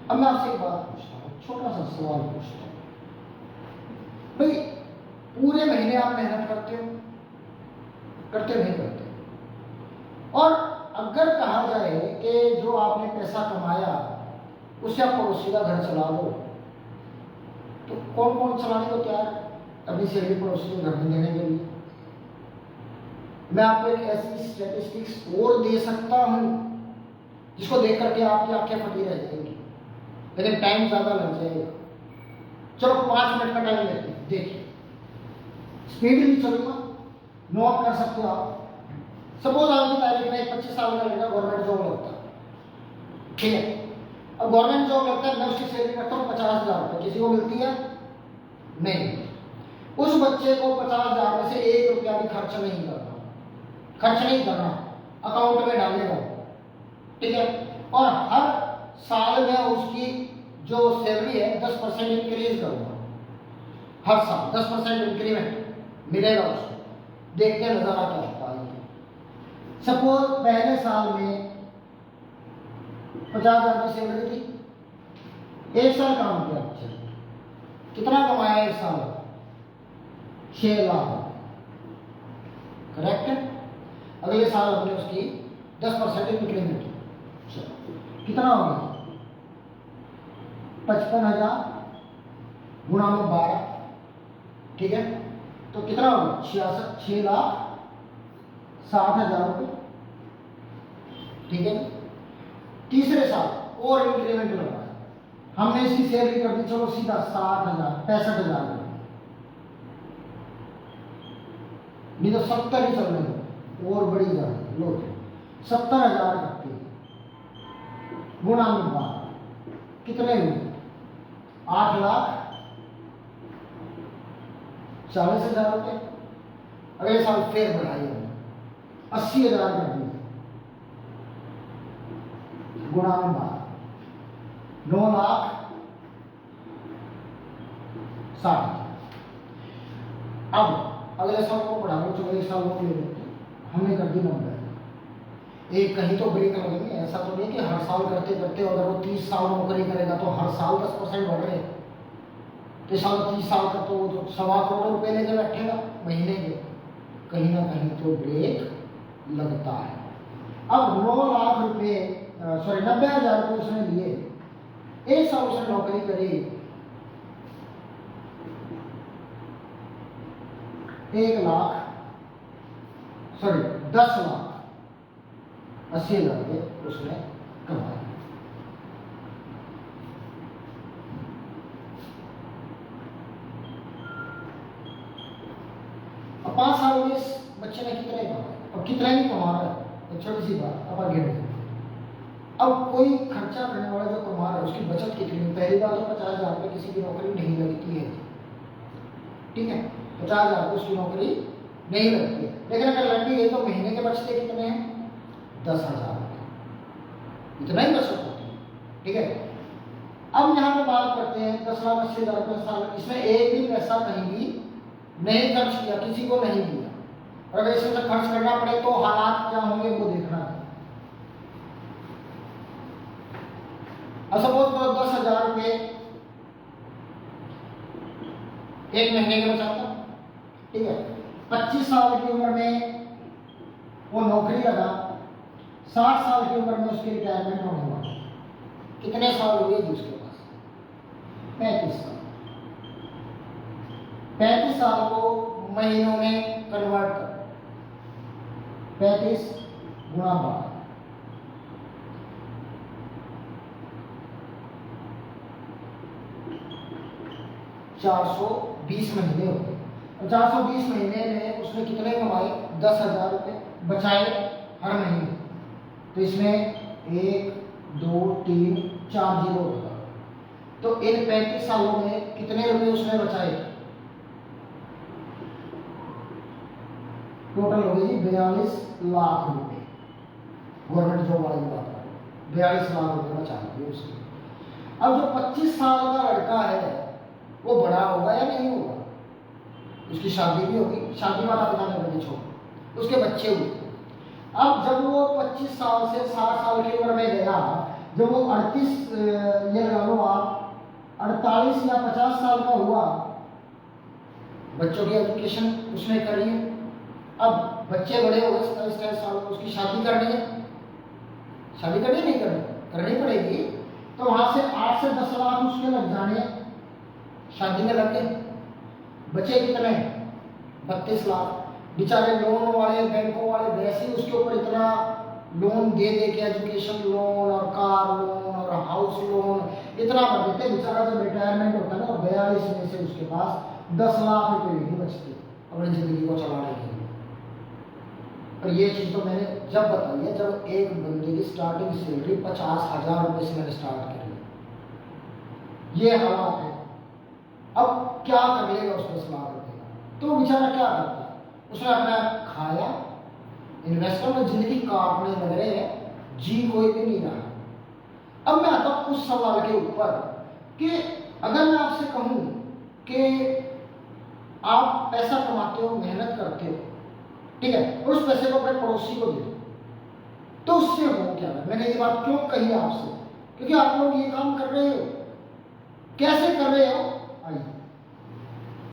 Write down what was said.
अब मैं आपसे एक बात पूछता हूँ, छोटा सा सवाल पूछता हूँ भाई, पूरे महीने आप मेहनत करते हो, करते नहीं करते? और अगर कहा जाए कि जो आपने पैसा कमाया उससे आप पड़ोसी का घर चला दो, तो कौन कौन चलाने को तैयार है अपनी सैलरी पड़ोसी के घर में देने के लिए? मैं आपको एक ऐसी स्टैटिस्टिक्स और दे सकता हूं जिसको देख करके आपकी आंखें फटी रह जाएंगी, लेकिन टाइम ज्यादा लग जाएगा। चलो 5 मिनट का टाइम लेते हैं, देखिए स्पीडली चलूंगा, नोट कर सकते हो आप। सपोज आज की तारीख में 25 साल का लड़का गवर्नमेंट जॉब लगता है, ठीक है? अब गवर्नमेंट जॉब लगता है, मैं उसकी सैलरी करता हूँ 50,000 रुपये, किसी को मिलती है? नहीं। उस बच्चे को 50,000 में से 1 रुपया भी खर्च नहीं करना, खर्च नहीं करना, अकाउंट में डालेगा, ठीक है? और हर साल में उसकी जो सैलरी है 10% इंक्रीज करूंगा, हर साल 10% इंक्रीमेंट मिलेगा उसको। देखते हैं नजारा क्या होता है। सपोज पहले साल में 50,000 की सैलरी थी, 1 साल काम किया बच्चे, कितना कमाया 1 साल? 6 लाख, करेक्ट है? अगले साल हमने उसकी 10% इंक्रीमेंट, कितना हो गया? 55,000 गुणा में 12, ठीक है? तो कितना हो गया? 6,60,000 रुपये, ठीक है? तीसरे साल और इंक्रीमेंट लगा, हमने इसकी सैलरी कर दी, चलो सीधा 60,000, 65,000 नहीं तो 70 ही चलने दो, और बड़ी जाए लो, 70,000 करती है, गुणा में 12, कितने हुए? 8,40,000 रुपये। अगले साल फिर बढ़ाई हमने, 80,000 कर दी, गुणा में 12, 9,60,000। अब अगले साल को बढ़ा लो, चलो 1 साल को ले लेते हैं, हमने कर दी 90। एक कहीं तो ब्रेक लगेंगे, ऐसा तो नहीं कि हर साल करते करते अगर वो 30 साल नौकरी करेगा तो हर साल 10% बढ़ रहे, तो साल 30 साल का तो वो तो 1.25 करोड़ रुपए लेके बैठेगा महीने के, कहीं ना कहीं तो ब्रेक लगता है। अब 9 लाख रुपए, सॉरी 90,000 रुपये उसने लिए, 1 साल उसने नौकरी करी, 10 लाख 80,000 रुपये उसने कमाए। अब 5 साल में इस बच्चे ने कितने कमाए? अब कितना ही कमा रहा है, एक छोटी सी बात अब आगे बढ़े। अब कोई खर्चा करने वाला जो कमा रहा है उसकी बचत कितनी? पहली बात तो 50,000 रुपये किसी की नौकरी नहीं लगती है, ठीक है? 50,000 रुपये उसकी नौकरी नहीं लगती है, लेकिन अगर लग भी गई तो महीने के बचते कितने हैं? 10,000 रुपये, इतना ही बचत होती है, ठीक है? अब यहाँ पे बात करते हैं 10,80,000 रुपये साल, इसमें एक भी पैसा कहीं भी नहीं खर्च किया, किसी को नहीं दिया, और अगर इसमें से खर्च करना पड़े तो हालात क्या होंगे वो देखना है। अब सपोज करो 10,000 रुपये एक महीने के बचाता, ठीक है? 25 साल की उम्र में वो नौकरी लगा, 60 साल की उम्र में उसकी रिटायरमेंट होने वाली, कितने साल हो गए जी उसके पास? 35 साल। 35 साल को महीनों में कन्वर्ट कर, 35 गुणा 12, 420 महीने हो गए। 420 महीने में उसने कितने कमाए? 10,000 रुपये बचाए हर महीने, तो इसमें 1 2 3 4 जीरो होगा, तो इन 35 सालों में कितने रुपए उसने बचाए? टोटल हो गई 42 लाख रुपए, गवर्नमेंट जॉब वाली बात कर, 42 लाख रुपए बचा दिए उसने। अब जो 25 साल का लड़का है वो बड़ा होगा या नहीं होगा? उसकी शादी भी होगी, शादी वाला पिता ने बच्चे छोड़, उसके बच्चे हुए। अब जब वो 25 साल से 60 साल की उम्र में गया जब वो 38 ये लगा लो आप 48 या 50 साल का हुआ, बच्चों की एजुकेशन उसने करी है, अब बच्चे बड़े हो गए 27 साल में, उसकी शादी करनी है, शादी करनी नहीं करनी पड़ेगी, तो वहां से 8 से 10 लाख उसके लग जाने शादी में लग गए, बचे कितने 32 लाख। बेचारे लोन वाले बैंकों वाले वैसे उसके ऊपर इतना लोन दे के एजुकेशन लोन और कार लोन और हाउस लोन इतना भर देते, बेचारा जब रिटायरमेंट होता है ना 42 में से उसके पास 10 लाख रुपए नहीं बचते अपनी जिंदगी को चलाने के लिए। और ये चीज तो मैंने जब बताई है जब एक बंदे की स्टार्टिंग सैलरी 50,000 रुपए से मैंने स्टार्ट करी, ये हालात है। अब क्या कर लेगा उस 10 लाख रुपए का, तो बेचारा क्या करता है, उसने अपना खाया, इन्वेस्टर में जिंदगी काटने लग रहे हैं, जी कोई भी नहीं रहा। अब मैं आता हूं उस सवाल के ऊपर कि अगर मैं आपसे कहूं कि आप पैसा कमाते हो, मेहनत करते हो, ठीक है, और उस पैसे को अपने पड़ोसी को दे दो, तो उससे हो क्या? मैंने ये बात क्यों कही आपसे, क्योंकि आप लोग ये काम कर रहे हो, कैसे कर रहे हो, आइए